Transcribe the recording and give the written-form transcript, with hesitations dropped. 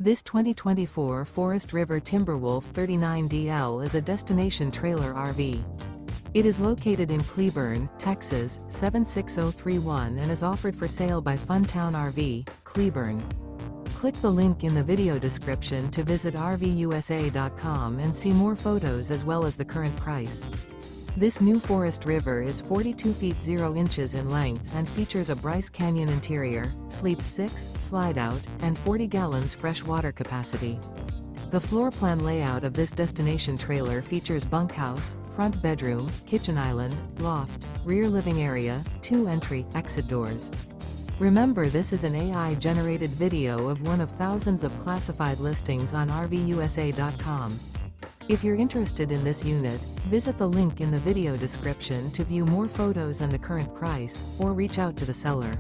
This 2024 Forest River Timberwolf 39DL is a destination trailer RV. It is located in Cleburne, Texas, 76031 and is offered for sale by Funtown RV, Cleburne. Click the link in the video description to visit RVUSA.com and see more photos as well as the current price. This new Forest River is 42 feet 0 inches in length and features a BRYCE CANYON interior, sleeps 6, slide-out, and 40 gallons fresh water capacity. The floor plan layout of this destination trailer features bunkhouse, front bedroom, kitchen island, loft, rear living area, 2 entry/exit doors. Remember, this is an AI-generated video of one of thousands of classified listings on RVUSA.com. If you're interested in this unit, visit the link in the video description to view more photos and the current price, or reach out to the seller.